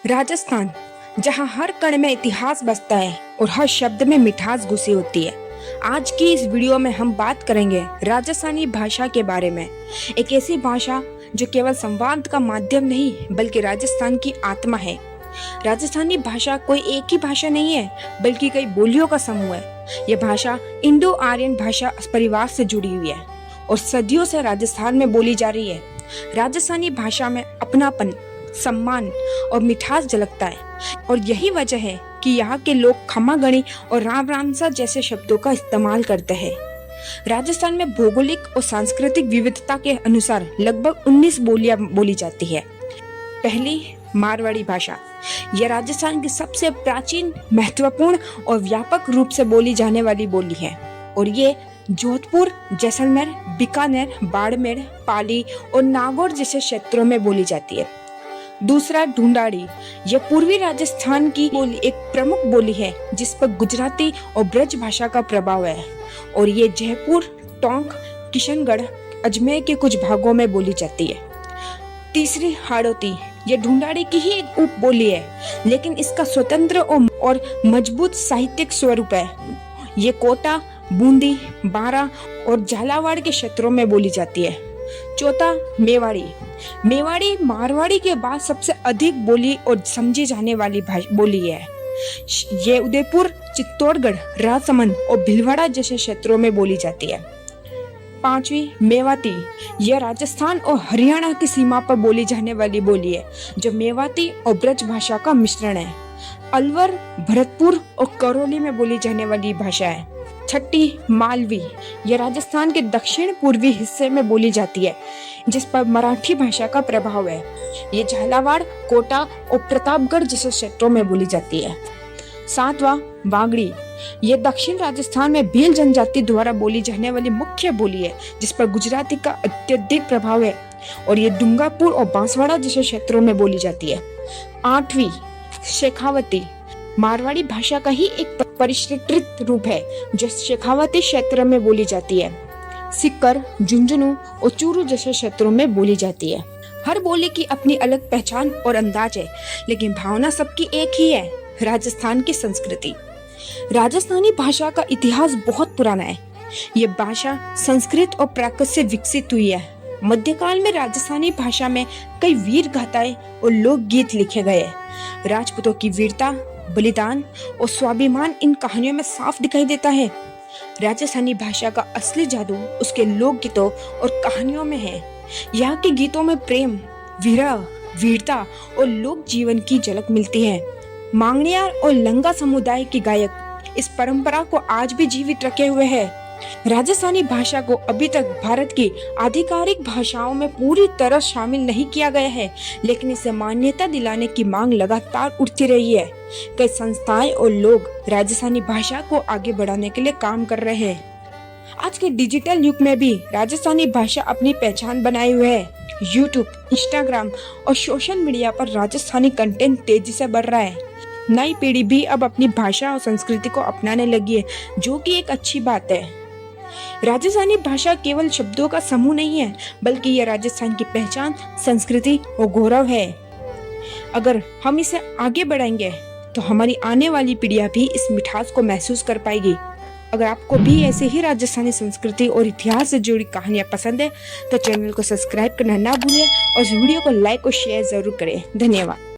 राजस्थान, जहां हर कण में इतिहास बसता है और हर शब्द में मिठास घुसी होती है। आज की इस वीडियो में हम बात करेंगे राजस्थानी भाषा के बारे में। एक ऐसी भाषा जो केवल संवाद का माध्यम नहीं बल्कि राजस्थान की आत्मा है। राजस्थानी भाषा कोई एक ही भाषा नहीं है बल्कि कई बोलियों का समूह है। यह भाषा इंडो आर्यन भाषा परिवार से जुड़ी हुई है और सदियों से राजस्थान में बोली जा रही है। राजस्थानी भाषा में अपनापन, सम्मान और मिठास झलकता है और यही वजह है कि यहाँ के लोग खमागणी और राम राम सा जैसे शब्दों का इस्तेमाल करते हैं। राजस्थान में भौगोलिक और सांस्कृतिक विविधता के अनुसार लगभग 19 बोलियां बोली जाती है। पहली, मारवाड़ी भाषा। यह राजस्थान की सबसे प्राचीन, महत्वपूर्ण और व्यापक रूप से बोली जाने वाली बोली है और ये जोधपुर, जैसलमेर, बीकानेर, बाड़मेर, पाली और नागौर जैसे क्षेत्रों में बोली जाती है। दूसरा, ढूंढाड़ी। यह पूर्वी राजस्थान की एक प्रमुख बोली है जिस पर गुजराती और ब्रज भाषा का प्रभाव है और ये जयपुर, टोंक, किशनगढ़, अजमेर के कुछ भागों में बोली जाती है। तीसरी, हाड़ौती। यह ढूंढाड़ी की ही एक उप बोली है लेकिन इसका स्वतंत्र और मजबूत साहित्यिक स्वरूप है। ये कोटा, बूंदी, बारा और झालावाड़ के क्षेत्रों में बोली जाती है। चौथा, मेवाड़ी। मेवाड़ी मारवाड़ी के बाद सबसे अधिक बोली और समझी जाने वाली बोली है। ये उदयपुर, चित्तौड़गढ़, राजसमंद और भीलवाड़ा जैसे क्षेत्रों में बोली जाती है। पांचवी, मेवाती। यह राजस्थान और हरियाणा की सीमा पर बोली जाने वाली बोली है जो मेवाती और ब्रज भाषा का मिश्रण है। अलवर, भरतपुर और करौली में बोली जाने वाली भाषा है। छठी, मालवी। यह राजस्थान के दक्षिण पूर्वी हिस्से में बोली जाती है जिस पर मराठी भाषा का प्रभाव है। ये झालावाड़, कोटा और प्रतापगढ़ जैसे क्षेत्रों में बोली जाती है। सातवां, वागड़ी। यह दक्षिण राजस्थान में भील जनजाति द्वारा बोली जाने वाली मुख्य बोली है जिस पर गुजराती का अत्यधिक प्रभाव है और ये डूंगरपुर और बांसवाड़ा जैसे क्षेत्रों में बोली जाती है। आठवीं, शेखावती। मारवाड़ी भाषा का ही एक परिष्कृत रूप है जो शेखावती क्षेत्र में बोली जाती है। सीकर, झुंझुनू और चूरू जैसे क्षेत्रों में बोली जाती है। हर बोली की अपनी अलग पहचान और अंदाज है लेकिन भावना सबकी एक ही है, राजस्थान की संस्कृति। राजस्थानी भाषा का इतिहास बहुत पुराना है। ये भाषा संस्कृत और प्राकृत से विकसित हुई है। मध्यकाल में राजस्थानी भाषा में कई वीर गाथाएं और लोकगीत लिखे गए। राजपूतों की वीरता, बलिदान और स्वाभिमान इन कहानियों में साफ दिखाई देता है। राजस्थानी भाषा का असली जादू उसके लोकगीतों और कहानियों में है। यहाँ के गीतों में प्रेम, विरह, वीरता और लोक जीवन की झलक मिलती है। मांगणियार और लंगा समुदाय के गायक इस परंपरा को आज भी जीवित रखे हुए हैं। राजस्थानी भाषा को अभी तक भारत की आधिकारिक भाषाओं में पूरी तरह शामिल नहीं किया गया है लेकिन इसे मान्यता दिलाने की मांग लगातार उठती रही है। कई संस्थाएं और लोग राजस्थानी भाषा को आगे बढ़ाने के लिए काम कर रहे हैं। आज के डिजिटल युग में भी राजस्थानी भाषा अपनी पहचान बनाए हुए है। यूट्यूब, इंस्टाग्राम और सोशल मीडिया पर राजस्थानी कंटेंट तेजी से बढ़ रहा है। नई पीढ़ी भी अब अपनी भाषा और संस्कृति को अपनाने लगी है जो कि एक अच्छी बात है। राजस्थानी भाषा केवल शब्दों का समूह नहीं है बल्कि यह राजस्थान की पहचान, संस्कृति और गौरव है। अगर हम इसे आगे बढ़ाएंगे तो हमारी आने वाली पीढ़ियां भी इस मिठास को महसूस कर पाएगी। अगर आपको भी ऐसे ही राजस्थानी संस्कृति और इतिहास से जुड़ी कहानियां पसंद है तो चैनल को सब्सक्राइब करना ना भूलें और इस वीडियो को लाइक और शेयर जरूर करें। धन्यवाद।